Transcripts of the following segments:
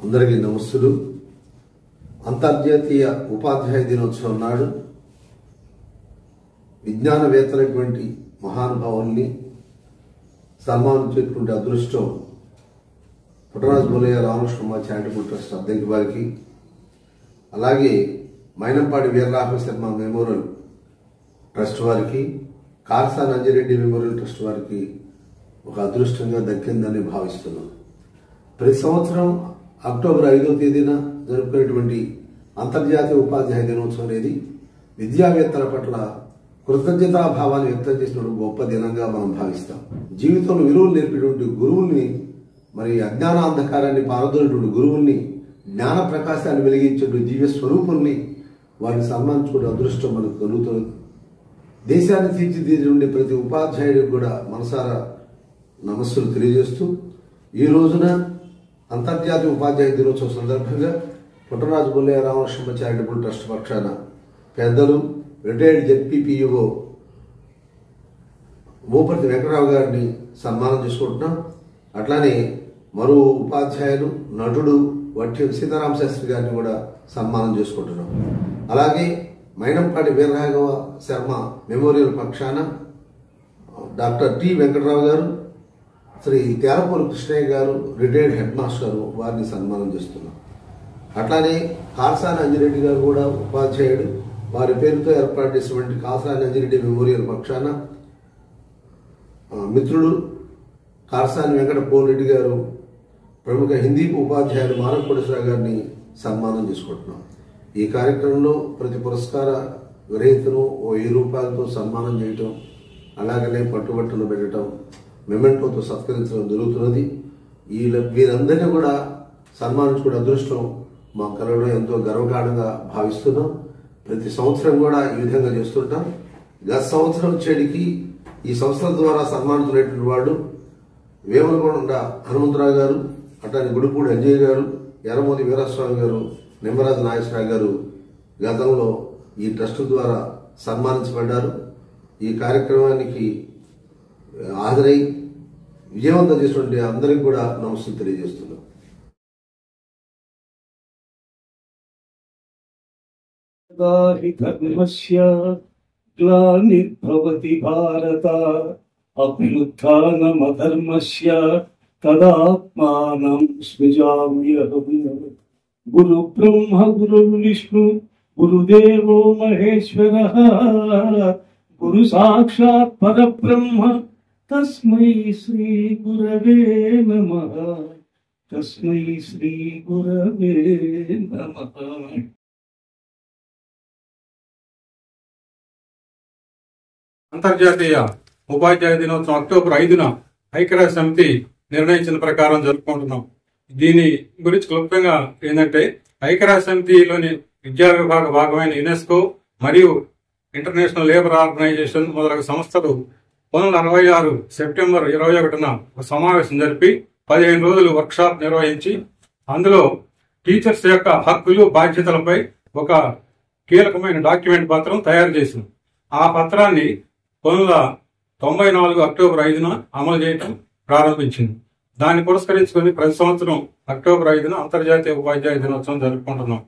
అందరికీ నమస్సులు. అంతర్జాతీయ ఉపాధ్యాయ దినోత్సవం నాడు విజ్ఞానవేత్తలైనటువంటి మహానుభావుల్ని సన్మానించేటువంటి అదృష్టం పుట్టరాజు బోలయ్య రామకృష్ణ చారిటబుల్ ట్రస్ట్ అద్దెకి వారికి, అలాగే మైనంపాటి వీరరాఘవ శర్మ మెమోరియల్ ట్రస్ట్ వారికి, కార్సా నంజిరెడ్డి మెమోరియల్ ట్రస్ట్ వారికి ఒక అదృష్టంగా దక్కిందని భావిస్తున్నాం. ప్రతి సంవత్సరం అక్టోబర్ 5వ తేదీన జరుపుకునేటువంటి అంతర్జాతీయ ఉపాధ్యాయ దినోత్సవం అనేది విద్యావేత్తల పట్ల కృతజ్ఞతాభావాన్ని వ్యక్తం చేసిన గొప్ప దినంగా మనం భావిస్తాం. జీవితంలో విలువలు నేర్పేటువంటి గురువుల్ని, మరి అజ్ఞాన అంధకారాన్ని పారదోలేటువంటి గురువుల్ని, జ్ఞాన ప్రకాశాన్ని వెలిగించేటువంటి దివ్య స్వరూపుల్ని వారిని సన్మానించుకునే అదృష్టం మనకు కలుగుతుంది. దేశాన్ని తీర్చిదిద్దే ప్రతి ఉపాధ్యాయుడికి కూడా మనసారా నమస్సులు తెలియజేస్తూ, ఈ రోజున అంతర్జాతీయ ఉపాధ్యాయ దినోత్సవం సందర్భంగా పుట్టరాజు బోలయ్య రామకృష్ణ చారిటబుల్ ట్రస్ట్ పక్షాన పెద్దలు రిటైర్డ్ జెడ్పీపీఓ మోపర్తి వెంకటరావు గారిని సన్మానం చేసుకుంటున్నాం. అట్లానే మరో ఉపాధ్యాయులు, నటుడు వట్టి సీతారామ శాస్త్రి గారిని కూడా సన్మానం చేసుకుంటున్నాం. అలాగే మైనంపాటి వీరరాఘవ శర్మ మెమోరియల్ పక్షాన డాక్టర్ టి వెంకటరావు గారు, శ్రీ తేరపూరి కృష్ణయ్య గారు రిటైర్డ్ హెడ్ మాస్టర్, వారిని సన్మానం చేస్తున్నాం. అట్లానే కార్సా నంజిరెడ్డి గారు కూడా ఉపాధ్యాయుడు, వారి పేరుతో ఏర్పాటు చేసినటువంటి కార్సా నంజిరెడ్డి మెమోరియల్ పక్షాన మిత్రుడు కార్సాని వెంకట పోలరెడ్డి గారు, ప్రముఖ హిందీ ఉపాధ్యాయులు మానవకోటేశ్వర గారిని సన్మానం చేసుకుంటున్నాం. ఈ కార్యక్రమంలో ప్రతి పురస్కార గ్రహీతను ఓ 1000 రూపాయలతో సన్మానం చేయటం, అలాగనే పట్టుబట్టలు పెట్టడం, మెమెంటోతో సత్కరించడం జరుగుతున్నది. వీరందరినీ కూడా సన్మానించుకునే అదృష్టం మాకు కలగడం ఎంతో గర్వకారణంగా భావిస్తున్నాం. ప్రతి సంవత్సరం కూడా ఈ విధంగా చేస్తుంటాం. గత సంవత్సరం చెడికి ఈ సంస్థల ద్వారా సన్మానితులైనటువంటి వాడు వేమలకొండ హనుమంతరావు గారు, అట్లానే గుడిపూడి అంజయ్య గారు, ఎర్రమోది వీరస్వామి గారు, నిమ్మరాజు నాగేశ్వరరావు గారు గతంలో ఈ ట్రస్ట్ ద్వారా సన్మానించబడ్డారు. ఈ కార్యక్రమానికి హాజరై విజయవంతం చేసినటువంటి అందరికీ కూడా నమస్సులు తెలియజేస్తున్నాం. గ్లానిర్భవతి భారత అభ్యుత్థానమధర్మస్య తదాత్మానం సృజామ్యహం. గురు బ్రహ్మ గురు విష్ణు గురుదేవో మహేశ్వరః గురు సాక్షాత్ పరబ్రహ్మ తస్మై శ్రీ గురవే నమః. తస్మై శ్రీ గురవే నమః. అంతర్జాతీయ ఉపాధ్యాయ దినోత్సవం అక్టోబర్ 5న ఐక్యరాజ్య సమితి నిర్ణయించిన ప్రకారం జరుపుకుంటున్నాం. దీని గురించి క్లుప్తంగా ఏంటంటే, ఐక్యరాజ్య సమితిలోని విద్యా విభాగ భాగమైన యునెస్కో మరియు ఇంటర్నేషనల్ లేబర్ ఆర్గనైజేషన్ మొదలగు సంస్థలు 1966 సెప్టెంబర్ 21న ఒక సమావేశం జరిపి 15 రోజులు వర్క్షాప్ నిర్వహించి, అందులో టీచర్స్ యొక్క హక్కులు బాధ్యతలపై ఒక కీలకమైన డాక్యుమెంట్ పత్రం తయారు చేసింది. ఆ పత్రాన్ని 1994 అక్టోబర్ 5న అమలు చేయడం ప్రారంభించింది. దాన్ని పురస్కరించుకుని ప్రతి సంవత్సరం అక్టోబర్ 5న అంతర్జాతీయ ఉపాధ్యాయ దినోత్సవం జరుపుకుంటున్నాం.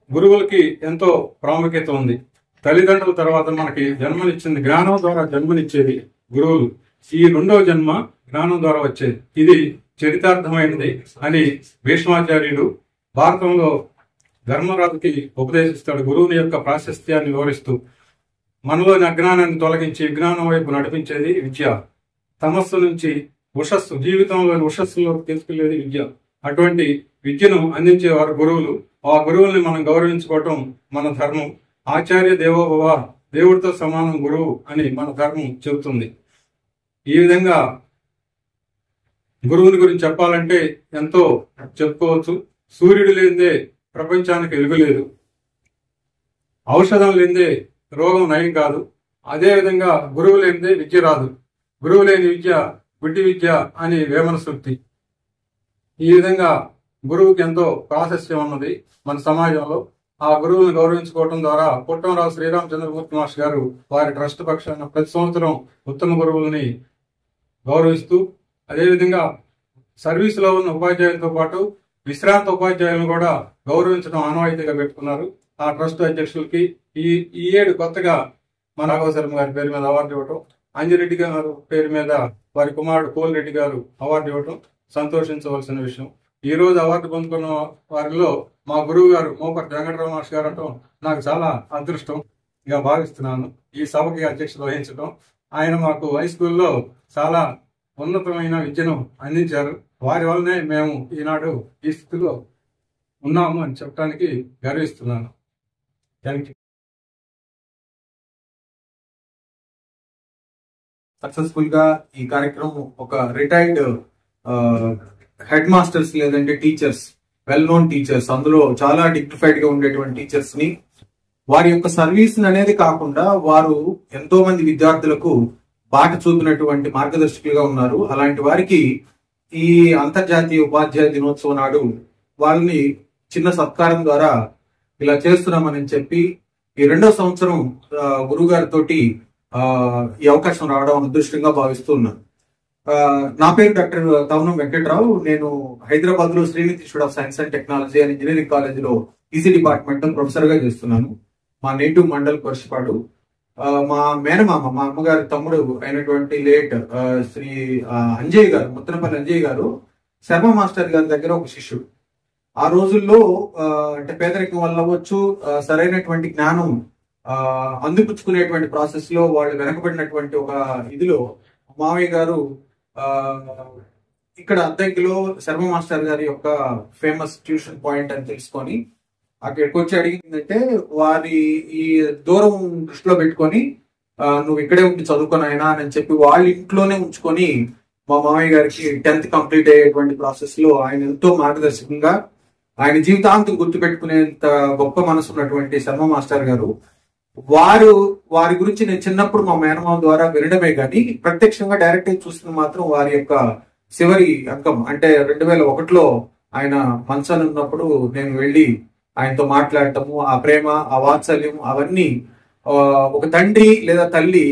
గురువులకి ఎంతో ప్రాముఖ్యత ఉంది. తల్లిదండ్రుల తర్వాత మనకి జన్మనిచ్చింది, జ్ఞానం ద్వారా జన్మనిచ్చేది గురువులు. ఈ 2వ జన్మ జ్ఞానం ద్వారా వచ్చేది. ఇది చరితార్థమైనది అని భీష్మాచార్యుడు భారతంలో ధర్మరాజుకి ఉపదేశిస్తాడు. గురువుని యొక్క ప్రాశస్త్యాన్ని వివరిస్తూ, మనలోని అజ్ఞానాన్ని తొలగించి విజ్ఞానం వైపు నడిపించేది విద్య. తమస్సు నుంచి ఉషస్సు, జీవితంలోని ఉషస్సులోకి తీసుకెళ్లేది విద్య. అటువంటి విద్యను అందించేవారు గురువులు. ఆ గురువుల్ని మనం గౌరవించుకోవటం మన ధర్మం. ఆచార్య దేవోభవ, దేవుడితో సమానం గురువు అని మన ధర్మం చెబుతుంది. ఈ విధంగా గురువుని గురించి చెప్పాలంటే ఎంతో చెప్పుకోవచ్చు. సూర్యుడు లేనిదే ప్రపంచానికి వెలుగులేదు, ఔషధం లేనిదే రోగం నయం కాదు. అదేవిధంగా గురువు లేనిదే విద్య రాదు. గురువు లేని విద్య గుడ్డి విద్య అని వేమన సూక్తి. ఈ విధంగా గురువుకి ఎంతో ప్రాశస్త్యం ఉన్నది మన సమాజంలో. ఆ గురువులను గౌరవించుకోవడం ద్వారా పుట్టమరాజు శ్రీరామచంద్రమూర్తి మాస్టర్ గారు వారి ట్రస్ట్ పక్షాన ప్రతి సంవత్సరం ఉత్తమ గురువులని గౌరవిస్తూ, అదేవిధంగా సర్వీసులో ఉన్న ఉపాధ్యాయులతో పాటు విశ్రాంత ఉపాధ్యాయులను కూడా గౌరవించడం ఆనవాయితీగా పెట్టుకున్నారు. ఆ ట్రస్ట్ అధ్యక్షులకి ఈ ఏడు కొత్తగా మన రాఘవ శర్మ గారి పేరు మీద అవార్డు ఇవ్వటం, అంజిరెడ్డి గారు పేరు మీద వారి కుమారుడు కోలిరెడ్డి గారు అవార్డు ఇవ్వటం సంతోషించవలసిన విషయం. ఈ రోజు అవార్డు పొందుకున్న వారిలో మా గురువు గారు మోపటి వెంకటరామ మాస్టర్ గారు అనటం నాకు చాలా అదృష్టంగా భావిస్తున్నాను. ఈ సభకి అధ్యక్షత వహించడం, ఆయన మాకు హై స్కూల్లో చాలా ఉన్నతమైన విద్యను అందించారు. వారి వల్లనే మేము ఈనాడు ఈ స్థితిలో ఉన్నాము అని చెప్పడానికి గర్విస్తున్నాను. Thank you. సక్సెస్ఫుల్ గా ఈ కార్యక్రమం ఒక రిటైర్డ్ హెడ్ మాస్టర్స్ లేదంటే టీచర్స్, వెల్ నోన్ టీచర్స్, అందులో చాలా డిగ్నిఫైడ్ గా ఉండేటువంటి టీచర్స్ ని వారి యొక్క సర్వీస్ అనేది కాకుండా వారు ఎంతో మంది విద్యార్థులకు బాట చూపినటువంటి మార్గదర్శకులుగా ఉన్నారు. అలాంటి వారికి ఈ అంతర్జాతీయ ఉపాధ్యాయ దినోత్సవం నాడు వాళ్ళని చిన్న సత్కారం ద్వారా ఇలా చేస్తున్నామని చెప్పి ఈ 2వ సంవత్సరం గురువు గారితో ఈ అవకాశం రావడం అదృష్టంగా భావిస్తూ ఉన్నాను. నా పేరు డాక్టర్ తవనం వెంకట్రావు. నేను హైదరాబాద్ లో Srinidhi institute of science and technology and engineering college లో ఈసీ డిపార్ట్మెంట్ ప్రొఫెసర్ గా చేస్తున్నాను. మా నేటివ్ మండల్ కొర్షపాడు. మా మేనమామ, మా అమ్మగారి తమ్ముడు అయినటువంటి లేట్ శ్రీ అంజయ్ గారు, ముత్తనపల్లి అంజయ్ గారు శర్మ మాస్టర్ గారి దగ్గర ఒక శిష్యుడు. ఆ రోజుల్లో అంటే పేదరికం వల్ల అవ్వచ్చు, సరైనటువంటి జ్ఞానం అందిపుచ్చుకునేటువంటి ప్రాసెస్ లో వాళ్ళు వెనకబడినటువంటి ఒక ఇదిలో మావయ్య గారు ఇక్కడ అద్దంకిలో శర్మ మాస్టర్ గారి యొక్క ఫేమస్ ట్యూషన్ పాయింట్ అని తెలుసుకొని అక్కడికి వచ్చి అడిగిందంటే వారి ఈ దూరం దృష్టిలో పెట్టుకొని నువ్వు ఇక్కడే ఉండి చదువుకున్నాయినా అని చెప్పి వాళ్ళ ఇంట్లోనే ఉంచుకొని మా మామయ్య గారికి 10th కంప్లీట్ అయ్యేటువంటి ప్రాసెస్ లో ఆయన ఎంతో మార్గదర్శకంగా ఆయన జీవితాంతం గుర్తు పెట్టుకునేంత గొప్ప మనసు ఉన్నటువంటి శర్మ మాస్టర్ గారు. వారి గురించి నేను చిన్నప్పుడు మా మేనమామ ద్వారా వినడమే కానీ ప్రత్యక్షంగా డైరెక్ట్ గా చూసిన మాత్రం వారి యొక్క చివరి అంకం అంటే 2001లో ఆయన మంచాన ఉన్నప్పుడు నేను వెళ్ళి ఆయనతో మాట్లాడటము, ఆ ప్రేమ, ఆ వాత్సల్యం అవన్నీ ఒక తండ్రి లేదా తల్లి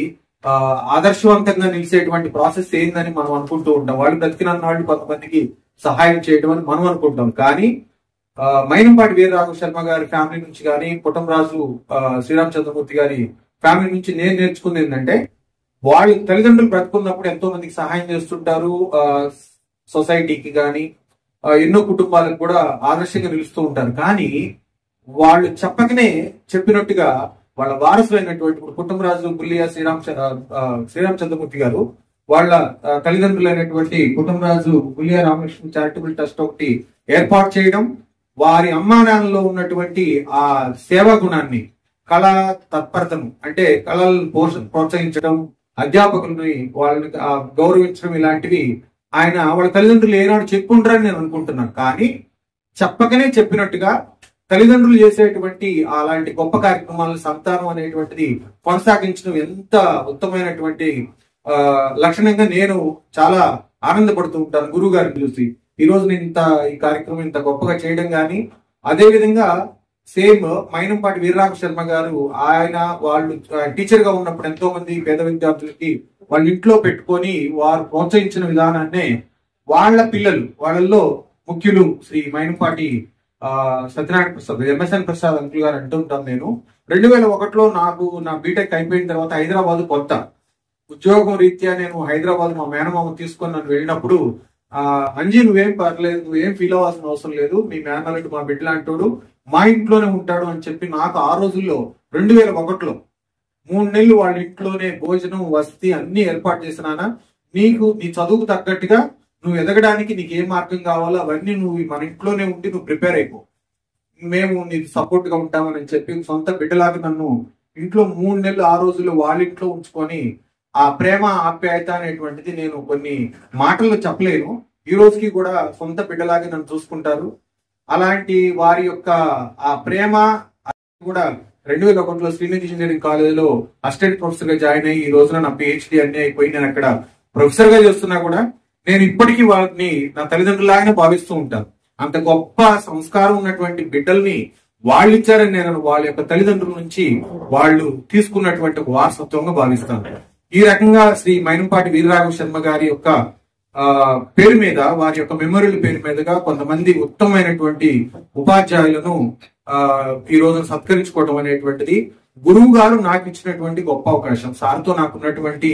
ఆదర్శవంతంగా నిలిచేటువంటి ప్రాసెస్ ఏందని మనం అనుకుంటూ ఉంటాం. వాళ్ళు బ్రతికినన్నాళ్ళు కొంతమందికి సహాయం చేయడం అని మనం అనుకుంటాం. కానీ మైనంపాటి వీరరాఘవ శర్మ గారి ఫ్యామిలీ నుంచి కానీ పుట్టంరాజు శ్రీరామచంద్రమూర్తి గారి ఫ్యామిలీ నుంచి నేను నేర్చుకుంది ఏంటంటే వాళ్ళ తల్లిదండ్రులు బ్రతుకున్నప్పుడు ఎంతో మందికి సహాయం చేస్తుంటారు. సొసైటీకి కానీ ఎన్నో కుటుంబాలకు కూడా ఆదర్శంగా నిలుస్తూ ఉంటారు. కానీ వాళ్ళు చెప్పకనే చెప్పినట్టుగా వాళ్ళ వారసులైనటువంటి పుట్టంరాజు బుల్లియా శ్రీరామచంద్రమూర్తి గారు వాళ్ళ తల్లిదండ్రులైనటువంటి పుట్టంరాజు బుల్లియా రామకృష్ణ చారిటబుల్ ట్రస్ట్ ఒకటి ఏర్పాటు చేయడం, వారి అమ్మా నాన్నలో ఉన్నటువంటి ఆ సేవా గుణాన్ని, కళా తత్పరతను అంటే కళలను ప్రోత్సహించడం, అధ్యాపకులని వాళ్ళని గౌరవించడం ఇలాంటివి ఆయన వాళ్ళ తల్లిదండ్రులు ఏనాడు చెప్పుంటారని నేను అనుకుంటున్నాను. కానీ చెప్పకనే చెప్పినట్టుగా తల్లిదండ్రులు చేసేటువంటి అలాంటి గొప్ప కార్యక్రమాలను సంతానం అనేటువంటిది కొనసాగించడం ఎంత ఉత్తమమైనటువంటి లక్షణంగా నేను చాలా ఆనందపడుతూ ఉంటాను గురువు గారిని చూసి. ఈ రోజు నేను ఈ కార్యక్రమం ఇంత గొప్పగా చేయడం కానీ, అదే విధంగా సేమ్ మైనంపాటి వీరరాఘవ శర్మ గారు ఆయన వాళ్ళు టీచర్ గా ఉన్నప్పుడు ఎంతో మంది పేద విద్యార్థులకి వాళ్ళ ఇంట్లో పెట్టుకొని వారు ప్రోత్సహించిన విధానాన్నే వాళ్ళ పిల్లలు, వాళ్ళల్లో ముఖ్యులు శ్రీ మైనంపాటి సత్యనారాయణ ప్రసాద్, ఎంఎస్ఎన్ ప్రసాద్ అంకుల్ గారు అంటుంటాను. నేను 2001లో నా బీటెక్ అయిపోయిన తర్వాత హైదరాబాద్ కొత్త ఉద్యోగం రీత్యా నేను హైదరాబాద్ మా మేనమామ తీసుకొని నన్ను వెళ్ళినప్పుడు అంజీ నువ్వేం పర్లేదు, నువ్వేం ఫీల్ అవ్వాల్సిన అవసరం లేదు, మీ మేనల్లుడు మా బిడ్డ లాంటోడు, మా ఇంట్లోనే ఉంటాడు అని చెప్పి నాకు ఆ రోజుల్లో 2001లో 3 నెలలు వాళ్ళ ఇంట్లోనే భోజనం, వసతి అన్ని ఏర్పాటు చేసినానా, నీకు నీ చదువుకు తగ్గట్టుగా నువ్వు ఎదగడానికి నీకు ఏ మార్గం కావాలో అవన్నీ నువ్వు మన ఇంట్లోనే ఉండి నువ్వు ప్రిపేర్ అయిపో, మేము నీకు సపోర్ట్ గా ఉంటామని చెప్పి సొంత బిడ్డలాగా నన్ను ఇంట్లో 3 నెలలు ఆ రోజుల్లో వాళ్ళ ఇంట్లో ఉంచుకొని ఆ ప్రేమ ఆప్యాయత అనేటువంటిది నేను కొన్ని మాటల్లో చెప్పలేను. ఈ రోజుకి కూడా సొంత బిడ్డలాగా నన్ను చూసుకుంటారు. అలాంటి వారి యొక్క ఆ ప్రేమ కూడా 2001లో శ్రీనిధి ఇంజనీరింగ్ కాలేజ్ లో అసిస్టెంట్ ప్రొఫెసర్ గా జాయిన్ అయ్యి ఈ రోజున నా పిహెచ్డి అన్ని అయిపోయి నేను అక్కడ ప్రొఫెసర్ గా చేస్తున్నా కూడా నేను ఇప్పటికీ వాళ్ళని నా తల్లిదండ్రులాగానే భావిస్తూ ఉంటాను. అంత గొప్ప సంస్కారం ఉన్నటువంటి బిడ్డల్ని వాళ్ళు ఇచ్చారని నేను వాళ్ళ యొక్క తల్లిదండ్రుల నుంచి వాళ్ళు తీసుకున్నటువంటి ఒక వారసత్వంగా భావిస్తాను. ఈ రకంగా శ్రీ మైనంపాటి వీరరాఘవ శర్మ గారి యొక్క పేరు మీద, వారి యొక్క మెమోరియల్ పేరు మీదుగా కొంతమంది ఉత్తమమైనటువంటి ఉపాధ్యాయులను ఈ రోజు సత్కరించుకోవడం అనేటువంటిది గురువు గారు నాకు ఇచ్చినటువంటి గొప్ప అవకాశం. సార్తో నాకున్నటువంటి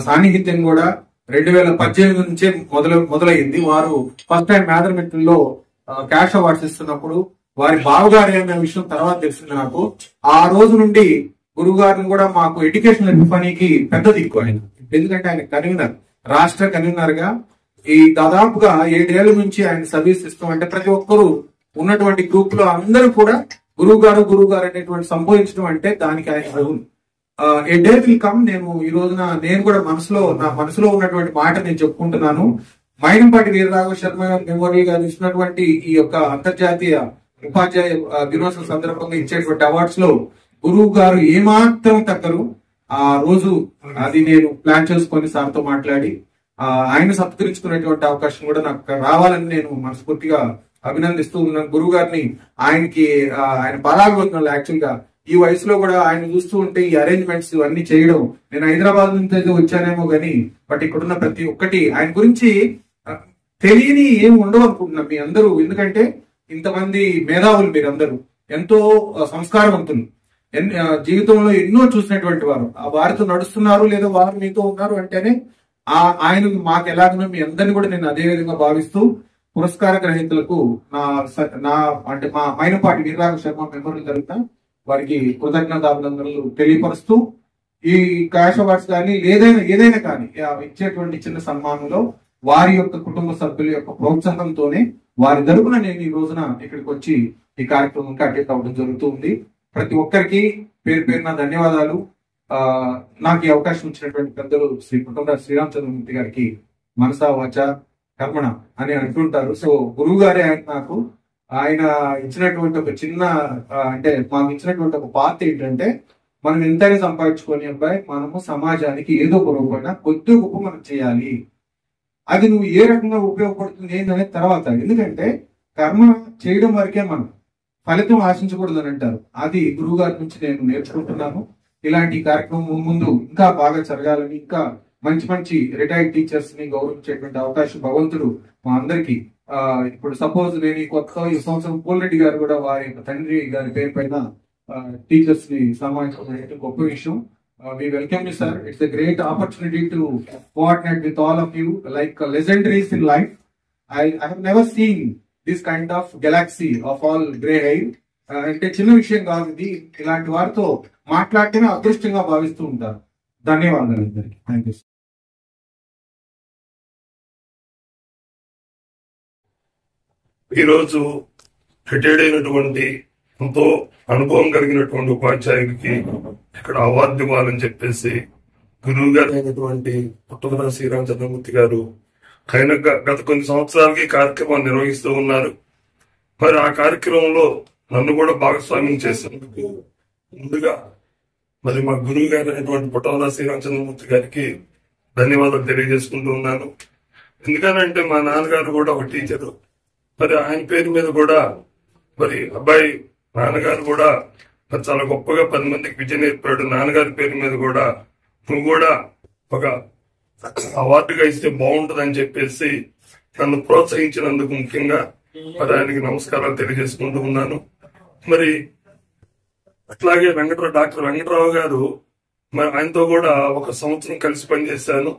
సాన్నిహిత్యం కూడా 2018 నుంచే మొదలైంది. వారు ఫస్ట్ టైం మ్యాథమెటిక్లో క్యాష్ అవార్డ్స్ ఇస్తున్నప్పుడు వారి బావగారి అనే విషయం తర్వాత తెలిసింది నాకు. ఆ రోజు నుండి గురువు గారిని కూడా మాకు ఎడ్యుకేషనల్ పనికి పెద్ద దిక్కు ఆయన. ఎందుకంటే ఆయన కన్వీనర్, రాష్ట్ర కన్వీనర్ గా ఈ దాదాపుగా 7 ఏళ్ల నుంచి ఆయన సర్వీస్ ఇస్తాం. అంటే ప్రతి ఒక్కరు ఉన్నటువంటి గ్రూప్ లో అందరూ కూడా గురువు గారు అనేటువంటి సంబోధించడం అంటే దానికి ఆయన rule. A day will come. ఈ రోజున నేను కూడా నా మనసులో ఉన్నటువంటి మాట నేను చెప్పుకుంటున్నాను. మైనంపాటి వీరరాఘవ శర్మ మెమోరియల్ గా ఇచ్చినటువంటి ఈ యొక్క అంతర్జాతీయ ఉపాధ్యాయ దినోత్సవం సందర్భంగా ఇచ్చేటువంటి అవార్డ్స్ లో గురువు గారు ఏమాత్రం తగ్గరు. ఆ రోజు అది నేను ప్లాన్ చేసుకొని సార్తో మాట్లాడి ఆయన సత్కరించుకునేటువంటి అవకాశం కూడా నాకు రావాలని నేను మనస్ఫూర్తిగా అభినందిస్తూ ఉన్నాను గురువు గారిని. ఆయన పాదాభివందనాలు. యాక్చువల్ గా ఈ వయసులో కూడా ఆయన చూస్తూ ఉంటే ఈ అరేంజ్మెంట్స్ అన్ని చేయడం, నేను హైదరాబాద్ నుంచి అయితే వచ్చానేమో గానీ బట్ ఇక్కడున్న ప్రతి ఒక్కటి ఆయన గురించి తెలియని ఏమి ఉండవు అనుకుంటున్నాం మీ అందరూ. ఎందుకంటే ఇంతమంది మేధావులు, మీరందరూ ఎంతో సంస్కారవంతులు, జీవితంలో ఎన్నో చూసినటువంటి వారు. వారితో నడుస్తున్నారు లేదా వారు మీతో ఉన్నారు అంటేనే ఆయన మాకు ఎలాగనో మీ అందరినీ కూడా నేను అదే విధంగా భావిస్తూ పురస్కార గ్రహీతలకు నా అంటే మా మైనంపాటి వీరరాఘవ శర్మ మెమోరియల్ తరఫున వారికి కృతజ్ఞతాభినందనలు తెలియపరుస్తూ ఈ క్యాష్ అవార్డ్స్ కానీ ఏదైనా కానీ ఇచ్చేటువంటి చిన్న సన్మానంలో వారి యొక్క కుటుంబ సభ్యుల యొక్క ప్రోత్సాహంతోనే వారి తరపున నేను ఈ రోజున ఇక్కడికి వచ్చి ఈ కార్యక్రమంకి అటెండ్ అవ్వడం జరుగుతుంది. ప్రతి ఒక్కరికి పేరు పేరున ధన్యవాదాలు. నాకు ఈ అవకాశం ఇచ్చినటువంటి పెద్దలు శ్రీ పుట్టమరాజు శ్రీరామచంద్రమూర్తి గారికి మనసా వాచ కర్మణ అని అంటుంటారు. సో గురువు గారే ఆయన ఇచ్చినటువంటి ఒక చిన్న అంటే మాకు ఇచ్చినటువంటి ఒక పాత ఏంటంటే, మనం ఎంతైనా సంపాదించుకొని అబ్బాయి మనము సమాజానికి ఏదో పొరపాటున కొద్ది గొప్ప మనం చేయాలి. అది నువ్వు ఏ రకంగా ఉపయోగపడుతుంది ఏంటనే తర్వాత. ఎందుకంటే కర్మ చేయడం వరకే మనం ఫలితం ఆశించకూడదు అని అంటారు. అది గురువు గారి నుంచి నేను నేర్చుకుంటున్నాను. ఇలాంటి కార్యక్రమం ముందు ఇంకా బాగా జరగాలని, ఇంకా మంచి రిటైర్డ్ టీచర్స్ ని గౌరవించేటువంటి అవకాశం భగవంతుడు మా అందరికి. ఇప్పుడు సపోజ్ నేను ఈ సంవత్సరం పోల్రెడ్డి గారు కూడా వారి తండ్రి గారి పేరు పైన టీచర్స్ ని సన్మానించడం గొప్ప విషయం. We welcome you, sir. It's a great opportunity to coordinate with all of you, like legendaries in life. I have never seen this kind of galaxy of all grey hair. అంటే చిన్న విషయం కాదు ఇది. ఇలాంటి వారితో మాట్లాడితేనే అదృష్టంగా భావిస్తూ ఉంటారు. ధన్యవాదాలు అందరికి. Thank you. ఈరోజు రిటైర్డ్ అయినటువంటి ఎంతో అనుభవం కలిగినటువంటి ఉపాధ్యాయులకి ఇక్కడ అవార్డు ఇవ్వాలని చెప్పేసి గురువు గారు అయినటువంటి పుట్టమరాజు శ్రీరామచంద్రమూర్తి గారు ఆయన గత కొన్ని సంవత్సరాలకి కార్యక్రమాన్ని నిర్వహిస్తూ ఉన్నారు. మరి ఆ కార్యక్రమంలో నన్ను కూడా భాగస్వామ్యం చేసినందుకు ముందుగా మరి మా గురువు గారు అయినటువంటి పుట్టమరాజు శ్రీరామచంద్రమూర్తి గారికి ధన్యవాదాలు తెలియజేసుకుంటూ ఉన్నాను. ఎందుకనంటే మా నాన్నగారు కూడా ఒక టీచరు. మరి ఆయన పేరు మీద కూడా మరి అబ్బాయి నాన్నగారు కూడా మరి చాలా గొప్పగా 10 మందికి విద్య నేర్పాడు. నాన్నగారి పేరు మీద కూడా నువ్వు కూడా ఒక అవార్డుగా ఇస్తే బాగుంటుందని చెప్పేసి నన్ను ప్రోత్సహించినందుకు ముఖ్యంగా మరి ఆయనకి నమస్కారాలు తెలియజేసుకుంటూ ఉన్నాను. మరి అట్లాగే డాక్టర్ వెంకటరావు గారు, మరి ఆయనతో కూడా 1 సంవత్సరం కలిసి పనిచేశాను.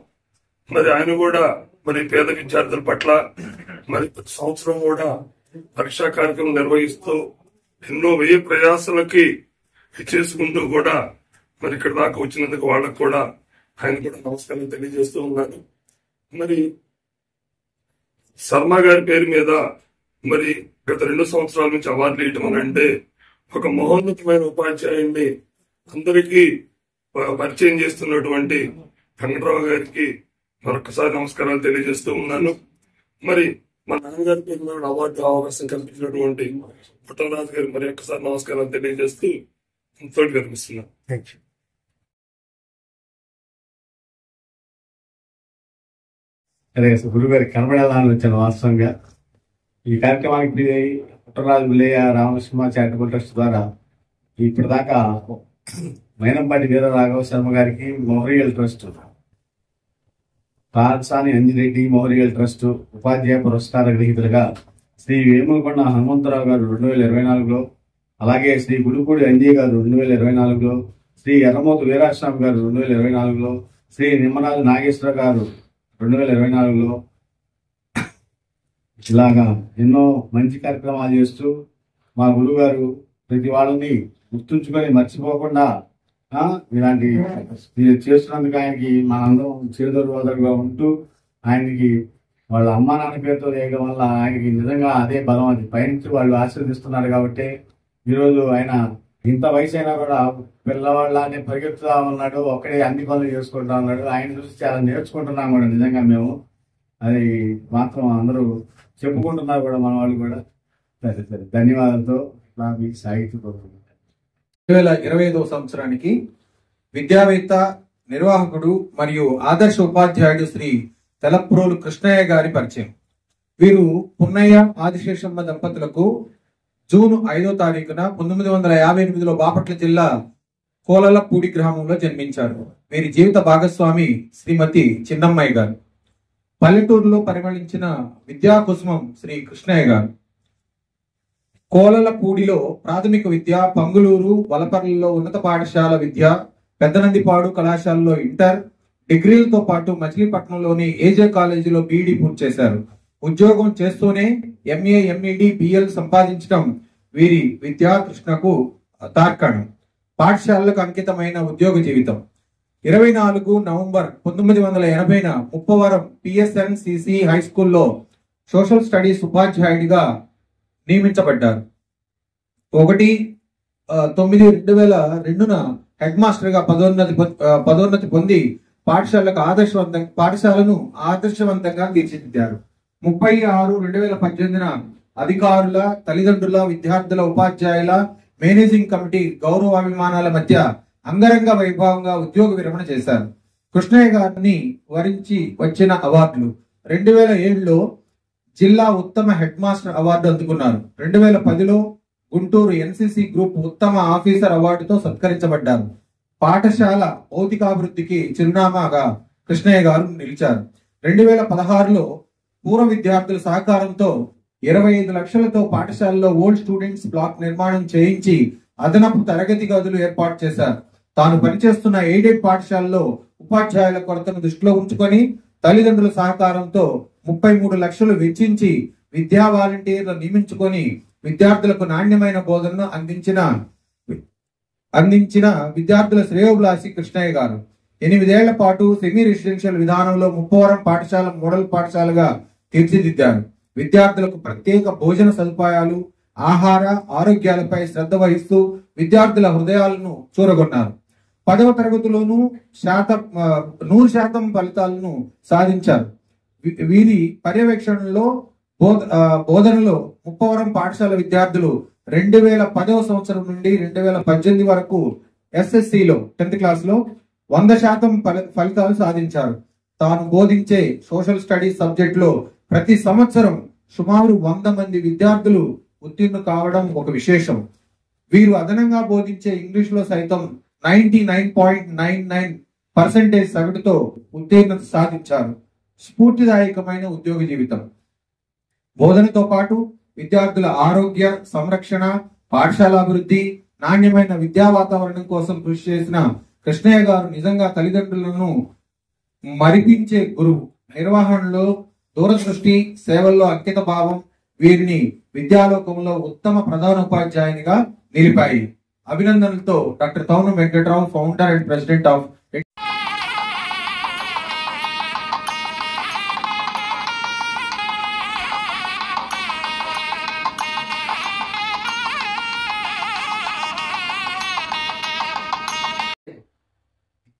మరి ఆయన కూడా మరి పేద విద్యార్థుల పట్ల మరి ప్రతి సంవత్సరం కూడా పరీక్షా కార్యక్రమం నిర్వహిస్తూ ఎన్నో వ్యయ ప్రయాసాలకి చేసుకుంటూ కూడా మరి ఇక్కడ దాకా వచ్చినందుకు వాళ్ళకు కూడా ఆయన కూడా నమస్కారం తెలియజేస్తూ ఉన్నాను. మరి శర్మ గారి పేరు మీద మరి గత 2 సంవత్సరాల నుంచి అవార్డులు ఇవ్వడం అంటే ఒక మహోన్నతమైన ఉపాధ్యాయుడిని అందరికీ పరిచయం చేస్తున్నటువంటి వెంకటరావు గారికి మరొకసారి నమస్కారాలు తెలియజేస్తూ ఉన్నాను. మరి మా నాన్నగారి పేరు మీద అవార్డు అవకాశం కల్పించినటువంటి పుట్టమరాజు గారికి మరి ఒక్కసారి నమస్కారాలు తెలియజేస్తూ తోటి కనిపిస్తున్నాను. Thank you. అదే గురువు గారికి కనబడాలని వచ్చాను. వాస్తవంగా ఈ కార్యక్రమానికి పుట్టమరాజు విలయ రామకృష్ణ చారిటబుల్ ట్రస్ట్ ద్వారా ఇప్పటిదాకా మైనంపాటి వీరరాఘవ శర్మ గారికి memorial trust Tatsani Anjireddy memorial trust ఉపాధ్యాయ పురస్కార గ్రహీతలుగా శ్రీ వేములకొండ హనుమంతరావు గారు 2024లో, అలాగే శ్రీ గుడిపూడి అంజయ్య గారు 2024లో, శ్రీ ఎర్రమోతు వీరాస్వామి గారు 2024లో, శ్రీ నిమ్మరాజు నాగేశ్వర గారు 2024లో ఇలాగా ఎన్నో మంచి కార్యక్రమాలు చేస్తూ మా గురువు గారు ప్రతి వాళ్ళని గుర్తుంచుకొని మర్చిపోకుండా ఇలాంటి చేస్తున్నందుకు ఆయనకి మనందరం చేదోరుగా ఉంటూ ఆయనకి వాళ్ళ అమ్మా నాన్న పేరుతో చేయడం వల్ల ఆయనకి నిజంగా అదే బలం. అది పైనుంచి వాళ్ళు ఆశీర్దిస్తున్నారు కాబట్టి ఈరోజు ఆయన ఇంత వయసు అయినా కూడా పిల్లవాళ్ళని పరిగెత్తుతా ఉన్నాడు, ఒక్కడే అన్ని పనులు చేసుకుంటా ఉన్నాడు. ఆయన చూసి చాలా నేర్చుకుంటున్నాం కూడా నిజంగా మేము. అది మాత్రం అందరూ చెప్పుకుంటున్నారు కూడా మన వాళ్ళు కూడా. సరే సరే, ధన్యవాదాలతో నాకు సాహిత్య 2025వ సంవత్సరానికి విద్యావేత్త, నిర్వాహకుడు మరియు ఆదర్శ ఉపాధ్యాయుడు శ్రీ తెలప్రోలు కృష్ణయ్య గారి పరిచయం. వీరు పున్నయ్య ఆదిశేషమ్మ దంపతులకు జూన్ 5వ తారీఖున 1958లో బాపట్ల జిల్లా కోలలపూడి గ్రామంలో జన్మించారు. వీరి జీవిత భాగస్వామి శ్రీమతి చిన్నమ్మాయి గారు. పల్లెటూరులో పరిమళించిన విద్యా కుసుమం శ్రీ కృష్ణయ్య గారు. కోలలపూడిలో ప్రాథమిక విద్య, పంగులూరు, వలపర్లలో ఉన్నత పాఠశాల విద్య, పెద్దనందిపాడు కళాశాలలో ఇంటర్, డిగ్రీలతో పాటు మచిలీపట్నంలోని ఏజే కాలేజీలో బీఈడీ పూర్తి చేశారు. ఉద్యోగం చేస్తూనే ఎంఏ, ఎంఈడి, బిఎల్ సంపాదించడం వీరి విద్యా కృష్ణకు తార్కాణం. పాఠశాలలకు అంకితమైన ఉద్యోగ జీవితం. 24 నవంబర్ 1980న ముప్పవరం పిఎస్ఎన్సిసి హై స్కూల్లో సోషల్ స్టడీస్ ఉపాధ్యాయుడిగా నియమించబడ్డారు. 1/9/2002న హెడ్ మాస్టర్ గా పదోన్నతి పొంది పాఠశాలను ఆదర్శవంతంగా తీర్చిదిద్దారు. 30/6/2018న అధికారుల, తల్లిదండ్రుల, విద్యార్థుల, ఉపాధ్యాయుల మేనేజింగ్ కమిటీ గౌరవాభిమానాల మధ్య అంగరంగ వైభవంగా ఉద్యోగ విరమణ చేశారు. కృష్ణయ్య గారిని వరించి వచ్చిన అవార్డులు: 2007లో జిల్లా ఉత్తమ హెడ్ మాస్టర్ అవార్డు అందుకున్నారు. 2010లో గుంటూరు ఎన్సిసి గ్రూప్ ఉత్తమ ఆఫీసర్ అవార్డుతో సత్కరించబడ్డారు. పాఠశాల భౌతికాభివృద్ధికి చిరునామాగా కృష్ణయ్య గారు నిలిచారు. 2016లో పూర్వ విద్యార్థుల సహకారంతో 25 లక్షలతో పాఠశాలలో ఓల్డ్ స్టూడెంట్స్ బ్లాక్ నిర్మాణం చేయించి అదనపు తరగతి గదులు ఏర్పాటు చేశారు. తాను పనిచేస్తున్న ఎయిడెడ్ పాఠశాలలో ఉపాధ్యాయుల కొరతను దృష్టిలో ఉంచుకొని తల్లిదండ్రుల సహకారంతో 33 లక్షలు వెచ్చించి విద్యా వాలంటీర్లు నియమించుకొని విద్యార్థులకు నాణ్యమైన బోధనను అందించిన విద్యార్థుల శ్రేయోభిలాషి కృష్ణయ్య గారు. 8 ఏళ్ల పాటు సెమీ రెసిడెన్షియల్ విధానంలో ముప్పవరం పాఠశాల మోడల్ పాఠశాలగా తీర్చిదిద్దారు. విద్యార్థులకు ప్రత్యేక భోజన సదుపాయాలు, ఆహార ఆరోగ్యాలపై శ్రద్ధ వహిస్తూ విద్యార్థుల హృదయాలను చూరగొన్నారు. 10వ తరగతిలోనూ 100% ఫలితాలను సాధించారు. వీరి పర్యవేక్షణలో బోధనలో ముప్పవరం పాఠశాల విద్యార్థులు 2010వ సంవత్సరం నుండి 2018 వరకు ఎస్ఎస్సిలో 10th క్లాస్ లో 100% ఫలితాలు సాధించారు. తాను బోధించే సోషల్ స్టడీస్ సబ్జెక్ట్ లో ప్రతి సంవత్సరం సుమారు 100 మంది విద్యార్థులు ఉత్తీర్ణులు కావడం ఒక విశేషం. వీరు అదనంగా బోధించే ఇంగ్లీష్ లో సైతం 99.99% సగటుతో ఉత్తీర్ణత సాధించారు. స్ఫూర్తిదాయకమైన ఉద్యోగ జీవితం. బోధనతో పాటు విద్యార్థుల ఆరోగ్య సంరక్షణ, పాఠశాల అభివృద్ధి, నాణ్యమైన విద్యా వాతావరణం కోసం కృషి చేసిన కృష్ణయ్య గారు నిజంగా తల్లిదండ్రులను మరిపించే గురువు. నిర్వహణలో దూరదృష్టి, సేవల్లో అంకిత భావం వీరిని విద్యాలోకంలో ఉత్తమ ప్రధాన ఉపాధ్యాయునిగా నిలిపాయి. అభినందనలతో doctor Taunam Venkatrao, founder and president of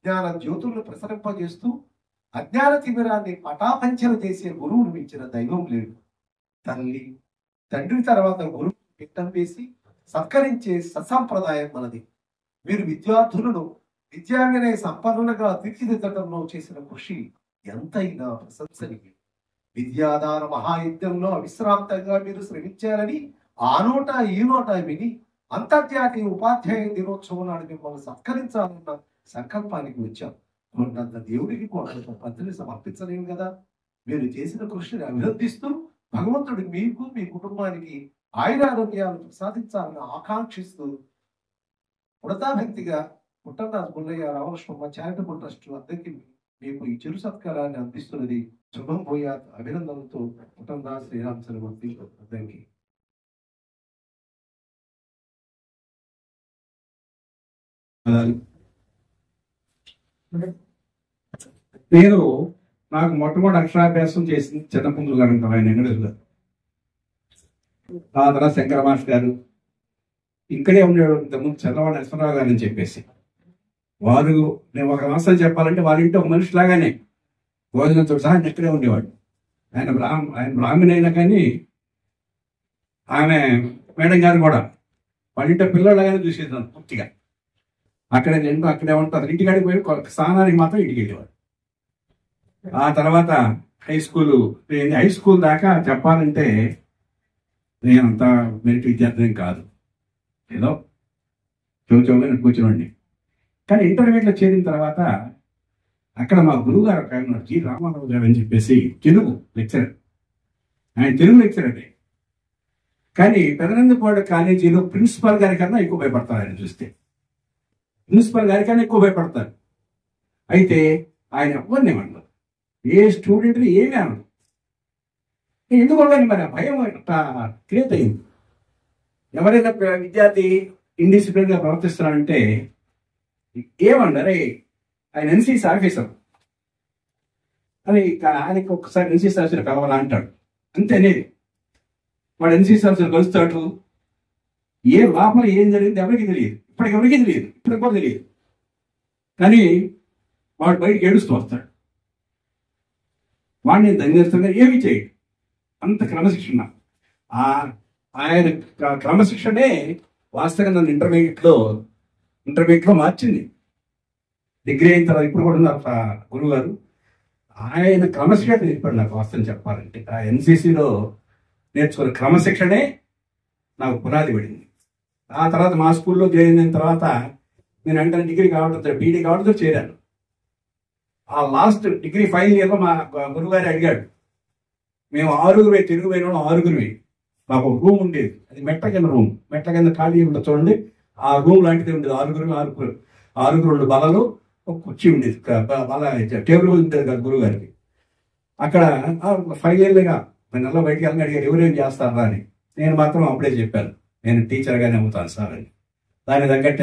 జ్ఞాన జ్యోతులను ప్రసరింపజేస్తూ అజ్ఞాన తిమిరాన్ని పటాపంచలు చేసే గురువును మించిన దైవం లేడు. తల్లి, తండ్రి తర్వాత గురువు పీఠం వేసి సత్కరించే సత్సంప్రదాయం మనది. మీరు విద్యార్థులను విద్యా వినయ సంపన్నులుగా తీర్చిదిద్దడంలో చేసిన కృషి ఎంతైనా ప్రశంసనీయం. విద్యాదాన మహాయజ్ఞంలో అవిశ్రాంతంగా మీరు శ్రమించారని ఆ నోట ఈ నోట విని అంతర్జాతీయ ఉపాధ్యాయ దినోత్సవం నాడు మిమ్మల్ని సత్కరించాలన్న సంకల్పానికి వచ్చాం. కొండంత దేవుడికి కొండంత పత్రిని సమర్పించలేము కదా. మీరు చేసిన కృషిని అభినందిస్తూ భగవంతుడు మీకు మీ కుటుంబానికి ఆయురారోగ్యాలు ప్రసాదించాలని ఆకాంక్షిస్తూ వృతాభక్తిగా పుట్టరాజు పుల్లయ్య రామకృష్ణ చారిటబుల్ ట్రస్ట్ అందరికీ మీకు ఈ చిరు సత్కారాన్ని అందిస్తున్నది శుభం భూయాత్ అభినందనలతో పుట్టరాజు శ్రీరామచంద్రమూర్తి అందరికీ. నేను నాకు మొట్టమొదటి అక్షరాభ్యాసం చేసింది చిన్నపుందులు గారు ఉంటారు, ఆయన ఎంగడేశ్వర గారు. ఆ తర్వాత శంకర మాస్టర్ గారు ఇక్కడే ఉండేవాడు. ఇంతకుముందు చంద్రబాబు నరసింహరావు గారు అని చెప్పేసి వారు, నేను ఒక రాష్ట్రం చెప్పాలంటే వారి ఇంటి ఒక మనిషిలాగానే భోజనంతో సహా ఇక్కడే ఉండేవాడు. ఆయన బ్రాహ్మణ అయినా కానీ ఆమె మేడం గారు కూడా వాళ్ళ ఇంటి పిల్లలాగానే చూసేదాన్ని పూర్తిగా. అక్కడే నేను అక్కడే ఉంటాను. ఇంటికాడికి పోయి స్నానానికి మాత్రం ఇంటికి వెళ్ళేవాడు. ఆ తర్వాత హై స్కూల్ దాకా చెప్పాలంటే నేనంతా మెరిట్ విద్యార్థిని కాదు, ఏదో చౌచౌగా కూర్చోండి. కానీ ఇంటర్మీడియట్లో చేరిన తర్వాత అక్కడ మా గురువు గారు ఒక ఆయన జి రామారావు గారు అని చెప్పేసి తెలుగు లెక్చరర్, ఆయన తెలుగు లెక్చరర్. కానీ పెదనందపాడు కాలేజీలో ప్రిన్సిపాల్ గారి కన్నా ఎక్కువ భయపడతారు. ఆయన చూస్తే ప్రిన్సిపాల్ గారి కన్నా ఎక్కువ భయపడతారు. అయితే ఆయన ఎవరిని ఏమన్నారు, ఏ స్టూడెంట్ని ఏమీ అనరు. ఎందుకంటే మరి ఆ భయం క్రియేట్ అయింది. ఎవరైనా విద్యార్థి ఇండిసిప్లిన్గా ప్రవర్తిస్తున్నారంటే ఏమన్నారే, ఆయన ఎన్సీసీ ఆఫీసర్ అని ఆయనకి ఒక్కసారి ఎన్సీసీ ఆఫీసర్ కలవాలా అంటాడు, అంతే అనేది. వాడు ఎన్సీసీ ఆఫీసర్ కలుస్తాడు, ఏ లోపల ఏం జరిగింది ఎవరికి తెలియదు, ఇప్పటికి ఎవరికి తెలియదు, ఇప్పటికి కూడా తెలియదు. కానీ వాడు బయటకు ఏడుస్తూ వస్తాడు. వాడిని దంగేస్తున్నా ఏమి చేయడు, అంత క్రమశిక్షణ. ఆయన క్రమశిక్షణే వాస్తవంగా నన్ను ఇంటర్మీడియట్లో మార్చింది. డిగ్రీ అయిన తర్వాత ఇప్పుడు కూడా ఉన్నారు గురువు గారు. ఆయన క్రమశిక్షణ నేర్పాడు నాకు వాస్తవం చెప్పాలంటే. ఆ ఎన్సీసీలో నేర్చుకున్న క్రమశిక్షణే నాకు పునాది పడింది. ఆ తర్వాత మా స్కూల్లో జాయిన్ అయిన తర్వాత నేను వెంటనే డిగ్రీ కావడంతో బీడీ కావడంతో చేరాను. ఆ లాస్ట్ డిగ్రీ ఫైనల్ ఇయర్లో మా గురువు గారు అడిగాడు, మేము 6 తెలుగు పోయిన 6 మాకు ఒక రూమ్ ఉండేది, అది మెట్ల కింద రూమ్, మెట్ల కింద ఖాళీ ఉండదు చూడండి, ఆ రూమ్ లాంటిది ఉండేది. 6 2 బలలు ఒక కుర్చీ ఉండేది, బల టేబుల్ ఉండేది కాదు గురువు గారికి. అక్కడ ఫైనల్గా నెల బయటికి వెళ్ళి అడిగారు ఎవరేం చేస్తారా అని. నేను మాత్రం అప్పుడే చెప్పాను, నేను టీచర్గానే అవుతాను సార్ అని. దాని తగ్గట్టు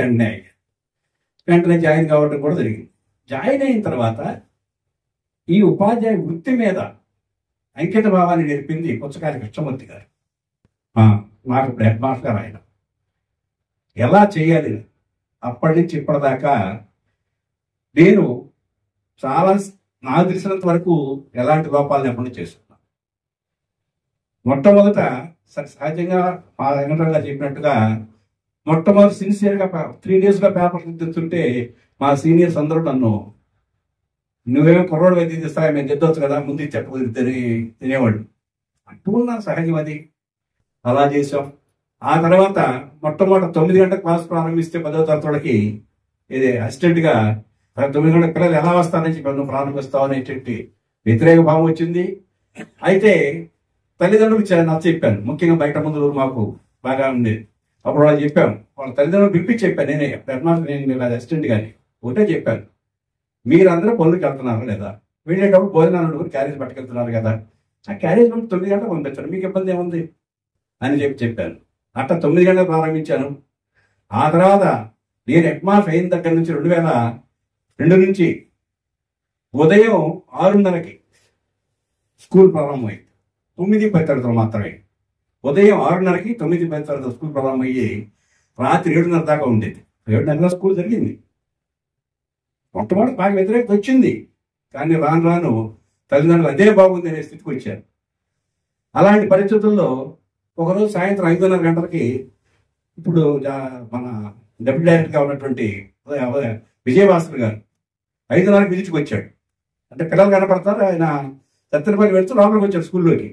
వెంటనే జాయిన్ కావడం కూడా జరిగింది. జాయిన్ అయిన తర్వాత ఈ ఉపాధ్యాయ వృత్తి మీద అంకిత భావాన్ని నేర్పింది పుచ్చకారి కృష్ణమూర్తి గారు. నాకు ఇప్పుడు హెడ్ మాస్టర్ గారు. ఆయన ఎలా చేయాలి అప్పటి నుంచి ఇప్పటిదాకా నేను చాలా నాకు తెలిసినంత వరకు ఎలాంటి లోపాలు లేకుండా చేస్తున్నాను. మొట్టమొదట సహజంగా మా వెంకటరావు చెప్పినట్టుగా మొట్టమొదటి సిన్సియర్గా 3 daysలో పేపర్ దిద్దుతుంటే మా సీనియర్స్ అందరూ నన్ను, నువ్వేమో కుర్రోడు వైద్యం తీస్తావా, మేము దిద్దవచ్చు కదా, ముందు చెప్పకుదిరితే తినేవాడు. అంటున్నా సహజం అది. అలా చేసాం. ఆ తర్వాత మొట్టమొదటి 9 గంటలకు క్లాస్ ప్రారంభిస్తే 10వ తరగతికి ఇది అసిస్టెంట్గా 9 గంటలకు పిల్లలు ఎలా వస్తారని చెప్పి నువ్వు ప్రారంభిస్తావు అనేటువంటి వ్యతిరేక భావం వచ్చింది. అయితే తల్లిదండ్రులకు నాకు చెప్పాను, ముఖ్యంగా బయట ముందు మాకు బాగా ఉండేది. అప్పుడు వాళ్ళు చెప్పాను, వాళ్ళ తల్లిదండ్రులు పిలిపించి చెప్పాను, నేను అసిస్టెంట్ కానీ ఒకటే చెప్పాను, మీరందరూ పనులకు వెళ్తున్నారు లేదా, వెళ్ళేటప్పుడు భోజనాలు క్యారేజ్ పట్టుకెళ్తున్నారు కదా, ఆ క్యారేజ్ 9 గంటలకు పంపించాను, మీకు ఇబ్బంది ఏముంది అని చెప్పాను. అట్లా 9 గంటలకు ప్రారంభించాను. ఆ తర్వాత నేను హెడ్ మాస్టర్ అయిన దగ్గర నుంచి 2002 నుంచి ఉదయం 6:30కి స్కూల్ ప్రారంభమైంది. 9-10 తరగతులు మాత్రమే. ఉదయం 6:30కి 9-10 తరగతులు స్కూల్ ప్రారంభమయ్యి రాత్రి 7:30 దాకా ఉండేది. 7:30 స్కూల్ జరిగింది. మొట్టమొదటి బాగా వ్యతిరేకత వచ్చింది, కానీ రాను రాను తల్లిదండ్రులు అదే బాగుంది అనే స్థితికి వచ్చారు. అలాంటి పరిస్థితుల్లో ఒకరోజు సాయంత్రం 5:30 గంటలకి ఇప్పుడు మన డెప్యూటీ డైరెక్టర్గా ఉన్నటువంటి విజయభాస్కర్ గారు 5:30కి విజిట్కి వచ్చాడు. అంటే పిల్లలు కనపడతారు, ఆయన సత్తెనపల్లి వెళ్తూ లోపలికి వచ్చాడు స్కూల్లోకి.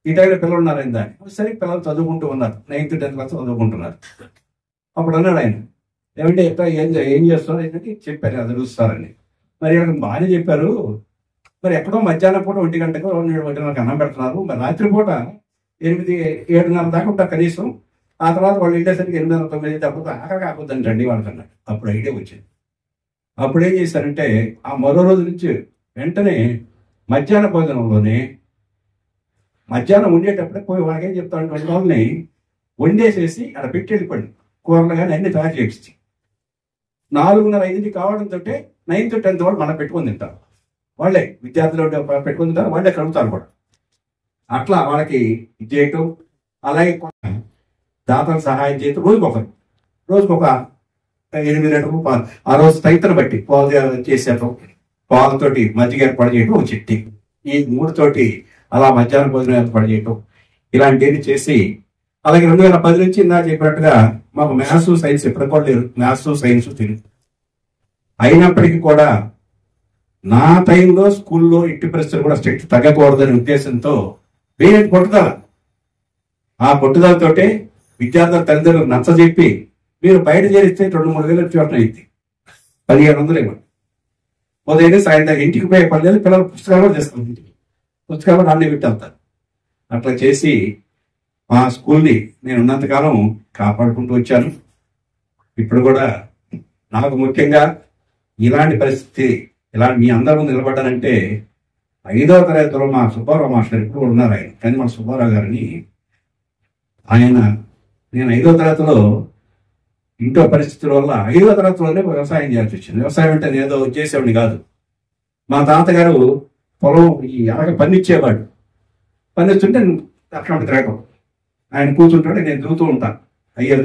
ఈ టైంలో పిల్లలు ఉన్నారు ఆయన దాన్ని. సరే పిల్లలు చదువుకుంటూ ఉన్నారు, 9th 10th క్లాస్ చదువుకుంటున్నారు. అప్పుడు అన్నాడు ఆయన, ఏమంటే ఏం చేస్తున్నారు ఏంటంటే చెప్పారు, అది చూస్తారని. మరి వీళ్ళకి బాగానే చెప్పారు, మరి ఎక్కడో మధ్యాహ్నం పూట 1 గంటకు 1:30 అన్నం పెడుతున్నారు, మరి రాత్రిపూట 8, 7:30 దాకా ఉంటారు కనీసం. ఆ తర్వాత వాళ్ళు వెళ్ళేసరికి 8:30, 9 తప్పదు, ఆఖరి కాకపోద్దని రండి వాళ్ళకన్నారు. అప్పుడు ఐడియా వచ్చింది. అప్పుడు ఏం చేశారంటే ఆ మరో రోజు నుంచి వెంటనే మధ్యాహ్న భోజనంలోనే మధ్యాహ్నం వండేటప్పుడే పోయి వాళ్ళకేం చెప్తాను, వాళ్ళని వండేసేసి అక్కడ పెట్టి వెళ్ళిపోండి, కూరలు కానీ అన్ని తయారు చేసి 4:30, 5 కావడంతో 9th, 10th వాళ్ళు మనం పెట్టుకొని తింటారు. వాళ్ళే విద్యార్థులు పెట్టుకుని తింటారు, వాళ్ళే కలుగుతారు కూడా. అట్లా వాళ్ళకి ఇది చేయటం, అలాగే దాతలకు సహాయం చేయటం, రోజుకొక 8 లీటర్లు పాలు, ఆ రోజు తైతను బట్టి పాలు చేసేయటం, పాలతోటి మజ్జిగ ఏర్పాటు చేయటం, ఒక చిట్టి, ఈ 3తోటి అలా మధ్యాహ్నం భోజనం ఏర్పాటు చేయటం, ఇలాంటివన్నీ చేసి, అలాగే 2010 నుంచి ఇందాక చెప్పినట్టుగా మాకు మ్యాథ్స్, సైన్స్ ఎప్పుడు కూడా లేరు. మ్యాథ్స్, సైన్స్ తెలుగు అయినప్పటికీ కూడా నా టైంలో స్కూల్లో ఎట్టి పరిస్థితులు కూడా స్ట్రిక్ట్ తగ్గకూడదనే ఉద్దేశంతో వేరే పట్టుదల, ఆ పట్టుదలతోటే విద్యార్థుల తల్లిదండ్రులకు నచ్చజెప్పి మీరు బయట చేరిస్తే 2-3 వేలు ట్యూషన్ అయింది, 1500 ఇవ్వండి. ఉదయం సాయంత్రం ఇంటికి పోయే 10 పిల్లలు పుస్తకాలు కూడా చేస్తాం, ఇంటికి పుస్తకాలు కూడా అన్నీ పెట్టి వెళ్తారు. అట్లా చేసి మా స్కూల్ని నేను ఉన్నంతకాలం కాపాడుకుంటూ వచ్చాను. ఇప్పుడు కూడా నాకు ముఖ్యంగా ఇలాంటి పరిస్థితి, ఇలాంటి మీ అందరి ముందు నిలబడ్డానంటే 5వ తరగతిలో మా సుబ్బారావు మాస్టర్ ఇప్పుడు ఉన్నారు, ఆయన కానీ మన సుబ్బారావు గారిని నేను 5వ తరగతిలో ఇంట్లో పరిస్థితుల వల్ల 5వ తరగతిలోనే వ్యవసాయం చేయాల్సి వచ్చింది. వ్యవసాయం అంటే నేను ఏదో చేసేవాడిని కాదు. మా తాతగారు పొలం ఈ అలాగే పన్నిచ్చేవాడు, పన్నిస్తుంటే అట్లాంటి తిరగటం, ఆయన కూర్చుంటాడు, నేను తిరుగుతూ ఉంటాను. అయ్యేది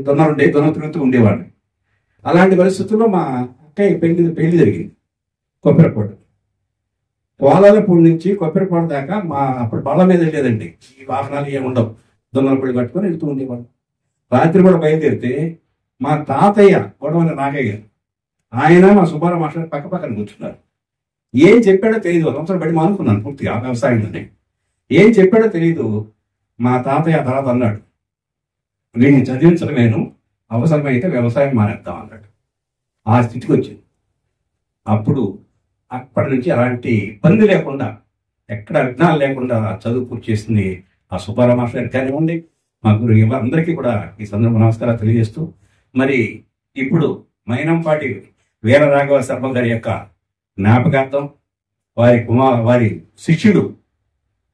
దొన్నలుండే తిరుగుతూ ఉండేవాడిని. అలాంటి పరిస్థితుల్లో మా అక్కయ్య పెళ్లి జరిగింది కొబ్బరిపాడు. పోలాలపూడి నుంచి కొబ్బరిపాడు దాకా మా అప్పుడు బళ్ళ మీద వెళ్ళేదండి, ఈ వాహనాలు ఏమి ఉండవు, దొన్నల పొడి కట్టుకొని వెళ్తూ ఉండేవాడు. రాత్రి కూడా బయలుదేరితే మా తాతయ్య గొడవల నాగయ్య గారు, ఆయన మా సుబ్బారావు మాస్టర్ పక్క పక్కన కూర్చున్నారు. ఏం చెప్పాడో తెలియదు, 1 సంవత్సరం బట్టి మానుకున్నాను పూర్తిగా వ్యవసాయంలోనే. ఏం చెప్పాడో తెలియదు. మా తాతయ్య తర్వాత అన్నాడు, నేను చదివించడమేను, అవసరమైతే వ్యవసాయం మానేద్దాం అన్నాడు. ఆ స్థితికి వచ్చింది. అప్పుడు అప్పటి నుంచి అలాంటి ఇబ్బంది లేకుండా, ఎక్కడ విఘ్నాలు లేకుండా చదువు పూర్తి చేసింది ఆ సుబ్బారావు మాస్టర్ కానివ్వండి, మా గురువు అందరికీ కూడా ఈ సందర్భంగా నమస్కారాలు తెలియజేస్తూ, మరి ఇప్పుడు మైనంపాటి వీరరాఘవ శర్మ గారి యొక్క జ్ఞాపకార్థం వారి శిష్యుడు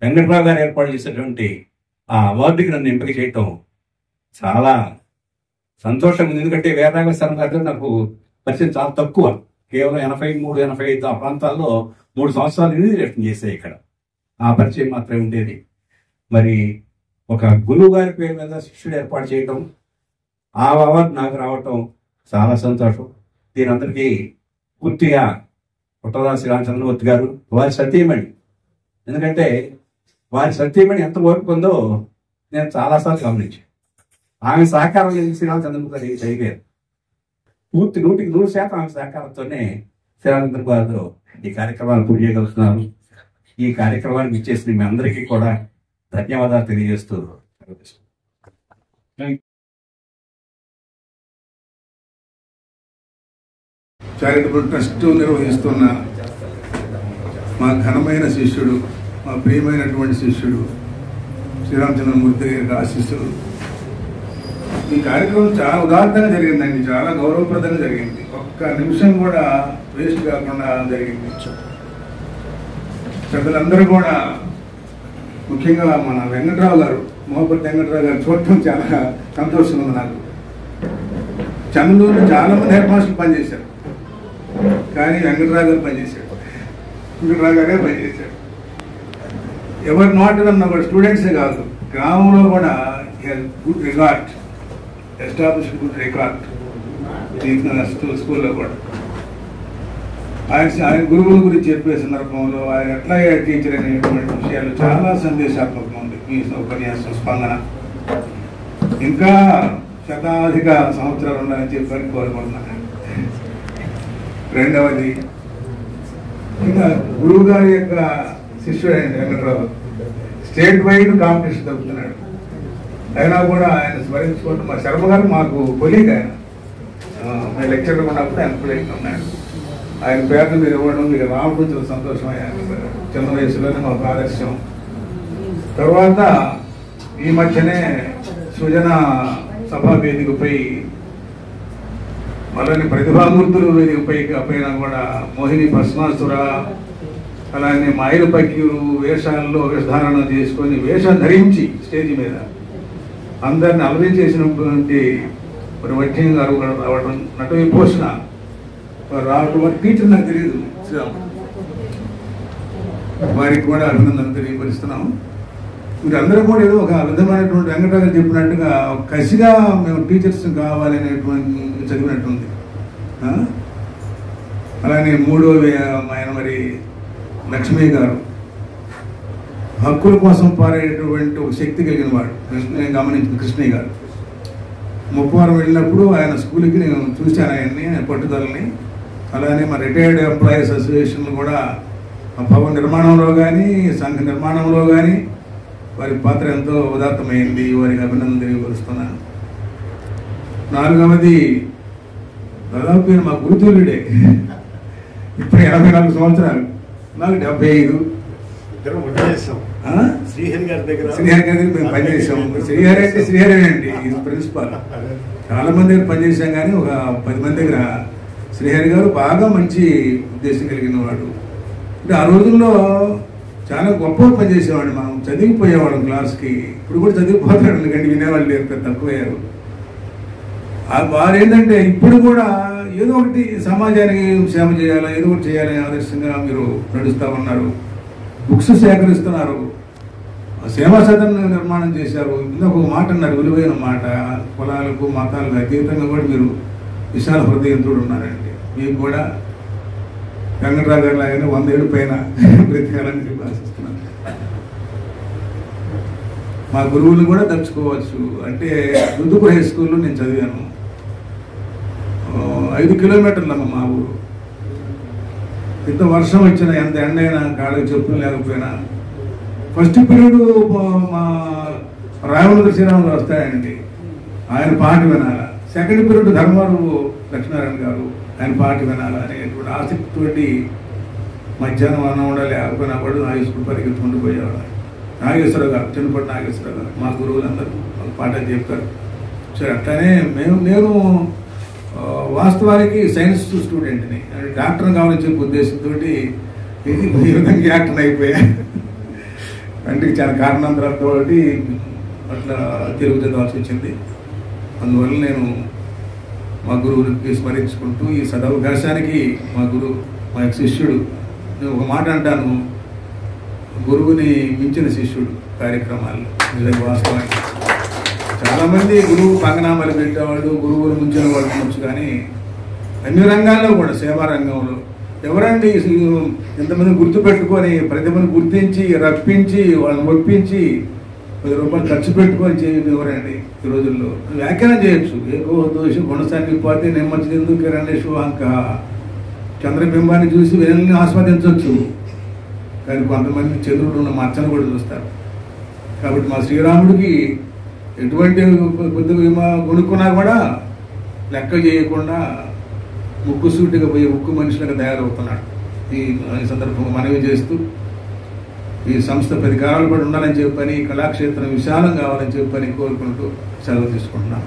వెంకటరావు గారు ఏర్పాటు చేసినటువంటి ఆ అవార్డుకి నన్ను ఎంపిక చేయటం చాలా సంతోషం ఉంది. ఎందుకంటే వీరరాఘవ శర్మ గారితో నాకు పరిచయం చాలా తక్కువ, కేవలం 83, 85 ఆ ప్రాంతాల్లో 3 సంవత్సరాలు ఇన్విజిలేషన్ చేశాయి. ఇక్కడ ఆ పరిచయం మాత్రమే ఉండేది. మరి ఒక గురువు గారి పేరు మీద శిష్యుడు ఏర్పాటు చేయటం, ఆ అవార్డు నాకు రావటం చాలా సంతోషం. దీనందరికీ పూర్తిగా పుట్టదాసి రామచంద్రమూర్తి గారు, వారి సతీమణి, ఎందుకంటే వారి సతీమణి ఎంత ఓర్పు ఉందో నేను చాలాసార్లు గమనించాను. ఆమె సహకారం శ్రీరామచంద్రమూర్తి గారు చేయలేదు. పూర్తి 100% ఆమె సహకారంతోనే శ్రీరామచంద్రమూర్తి గారు ఈ కార్యక్రమాన్ని పూర్తి చేయగలుగుతున్నారు. ఈ కార్యక్రమానికి ఇచ్చేసిన మీ అందరికీ కూడా ధన్యవాదాలు తెలియజేస్తూ చారిటబుల్ ట్రస్ట్ నిర్వహిస్తున్న మా ఘనమైన శిష్యుడు, మా ప్రియమైనటువంటి శిష్యుడు శ్రీరామచంద్రమూర్తి గారికి ఆశీస్సులు. ఈ కార్యక్రమం చాలా ఉదాత్తంగా జరిగిందండి, చాలా గౌరవప్రదంగా జరిగింది, ఒక్క నిమిషం కూడా వేస్ట్ కాకుండా జరిగింది. పెద్దలందరూ కూడా, ముఖ్యంగా మన వెంకటరావు గారు, మోపతి వెంకటరావు గారు చూడటం చాలా సంతోషం ఉంది నాకు. చంద్రూరులో చాలా మంది హెడ్ మాస్టర్లు పనిచేశారు, కానీ వెంకటరావు గారు పనిచేశాడు, వెంకటరావు గారే పనిచేశాడు. ఎవరు నాట్ అన్న కూడా స్టూడెంట్సే కాదు, గ్రామంలో కూడా good record, establish good record స్కూల్లో కూడా. ఆయన గురువుల గురించి చెప్పే సందర్భంలో ఆయన ఎట్లా టీచర్ అనేటువంటి విషయాలు చాలా సందేశాత్మకంగా ఉంది మీ ఉపన్యాసం స్పందన. ఇంకా శతాధిక సంవత్సరాలు ఉండాలని చెప్పని కోరుకుంటున్నాను. రెండవది, ఇంకా గురువు గారి యొక్క శిష్యుడు ఆయన వెంకటరావు స్టేట్ వైడ్ కాంపిటీషన్ జరుగుతున్నాడు. అయినా కూడా ఆయన స్మరించుకుంటూ, మా శర్మ గారు మాకు కొలీగ్, ఆయన లెక్చర్ ఉన్నప్పుడు ఆయన కొలీగ్ ఉన్నాడు. ఆయన పేరును మీరు ఇవ్వడం మీకు రావడం చాలా సంతోషం. చిన్న వయసులోనే మాకు ఆదర్శం. తర్వాత ఈ మధ్యనే సృజన సభా వేదికపై అలానే ప్రతిభామూర్తులు వేదికపై పైన కూడా మోహిని భస్మాసుర అలానే మాయలు పక్కీరు వేషాల్లో వేషధారణ చేసుకొని వేషం ధరించి స్టేజ్ మీద అందరిని అలరించేసినటువంటి మరి వడ్యం గారు కూడా రావడం, నట విభూషణ రావడం, వారి టీచర్ నాకు తెలియదు, వారికి కూడా అభినందనలు తెలియపరుస్తున్నాం. మీరందరూ కూడా ఏదో ఒక విధమైనటువంటి వెంకటరావు చెప్పినట్టుగా కసిగా మేము టీచర్స్ కావాలి అనేటువంటి చదివినట్టుంది. అలానే మూడో ఆయన మరి లక్ష్మీ గారు హక్కుల కోసం పారేటువంటి ఒక శక్తి కలిగిన వాడు. నేను గమనించిన కృష్ణయ్య గారు ముప్పవరం వెళ్ళినప్పుడు ఆయన స్కూల్కి నేను చూశాను ఆయన్ని, పట్టుదలని. అలానే మా రిటైర్డ్ ఎంప్లాయీస్ అసోసియేషన్ కూడా భవన నిర్మాణంలో కానీ సంఘ నిర్మాణంలో కానీ వారి పాత్ర ఎంతో ఉదాత్తమైంది. వారికి అభినందన తెలియపరుస్తున్నాను. నాలుగవది దాదాపు మా గురుతులుడే, ఇప్పుడు 84 సంవత్సరాలు, నాకు 75. శ్రీహరి గారి దగ్గర మేము పనిచేసాం. శ్రీహరి అంటే శ్రీహరి అండి, ఇది ప్రిన్సిపాల్. చాలా మంది దగ్గర పనిచేసాం కానీ ఒక 10 మంది దగ్గర శ్రీహరి గారు బాగా మంచి ఉద్దేశం కలిగిన వాడు. అంటే ఆ రోజుల్లో చాలా గొప్పగా పనిచేసేవాడు. మనం చదివిపోయేవాళ్ళం క్లాస్కి. ఇప్పుడు కూడా చదివిపోతాడు, ఎందుకంటే వినేవాళ్ళు లేరు, తక్కువయ్యారు. వారు ఏంటంటే ఇప్పుడు కూడా ఏదో ఒకటి సమాజానికి సేవ చేయాలా, ఏదో ఒకటి చేయాలని ఆదర్శంగా మీరు నడుస్తూ ఉన్నారు. బుక్స్ సేకరిస్తున్నారు, సేవా సదన్ నిర్మాణం చేశారు. ఇందులో ఒక మాట అన్నారు, విలువైన మాట, కులాలకు మతాలకు అతీతంగా కూడా మీరు విశాల హృదయంతో ఉన్నారండి. మీకు కూడా వెంకటరావు గారు లాగానే 100 ఏళ్ళు పైన బ్రతికాలని చెప్పి ఆశిస్తున్నాను. మా గురువులు కూడా తలుచుకోవచ్చు. అంటే రుద్దుపూర్ హై స్కూల్లో నేను చదివాను. 5 కిలోమీటర్లమ్మ మా ఊరు. ఎంత వర్షం వచ్చినా, ఎంత ఎండైనా, కాళ్ళకి చెప్పులు లేకపోయినా ఫస్ట్ పీరియడ్ మా రాయవనూరు శ్రీరాములు వస్తాయండి, ఆయన పాట వినాలా. సెకండ్ పీరియడ్ ధర్మారు లక్ష్మీనారాయణ గారు, ఆయన పాట వినాలా అనేటువంటి ఆసక్తితోటి మధ్యాహ్నం అన్నం కూడా లేకపోయినా కూడా హై స్కూల్ పరిగెత్తుకుంటూ పోయేవాడు. నాగేశ్వరరావు గారు, చిన్నప్పటి నాగేశ్వరరావు గారు మా గురువులందరూ పాఠాలు చెప్తారు. సరే అట్లానే నేను వాస్తవానికి సైన్స్ స్టూడెంట్ని, డాక్టర్ కావాలని చెప్పే ఉద్దేశంతో ఈ విధంగా యాక్టర్ అయిపోయా. అంటే చాలా కారణాంతరాలతో అట్లా తెలుగు చదవాల్సి వచ్చింది. అందువల్ల నేను మా గురువులకి స్మరించుకుంటూ ఈ సదవకాశానికి మా గురువు, మా శిష్యుడు, నేను ఒక మాట అంటాను, గురువుని మించిన శిష్యుడు కార్యక్రమాల్లో. నిజంగా వాస్తవానికి చాలామంది గురువు పంగనామాలు పెట్టేవాళ్ళు, గురువులు ముంచిన వాళ్ళు ఉండొచ్చు, కానీ అన్ని రంగాల్లో కూడా సేవా రంగంలో ఎవరండి ఎంతమంది గుర్తుపెట్టుకొని ప్రతిభను గుర్తించి రప్పించి వాళ్ళని ఒప్పించి 10 రూపాయలు ఖర్చు పెట్టుకొని చేయడం ఎవరండి ఈ రోజుల్లో? వ్యాఖ్యానం చేయొచ్చు. ఏకో దోషం గుణసానికి పోతే నెమ్మది ఎందుకు కిరణేశు అంక చంద్రబింబాన్ని చూసి వెనల్ని ఆస్వాదించవచ్చు, కానీ కొంతమంది చంద్రుడు ఉన్న మచ్చను కూడా చూస్తారు. కాబట్టి మా శ్రీరాముడికి ఎటువంటి కొద్దిగా కొనుక్కున్నా కూడా లెక్క చేయకుండా ముక్కుసూటిగా పోయి ఉక్కు మనుషులుగా తయారవుతున్నాడు. ఈ సందర్భంగా మనవి చేస్తూ ఈ సంస్థ 10 కాలాలు కూడా ఉండాలని చెప్పని, కళాక్షేత్రం విశాలం కావాలని చెప్పని కోరుకుంటూ సెలవు తీసుకుంటున్నాను.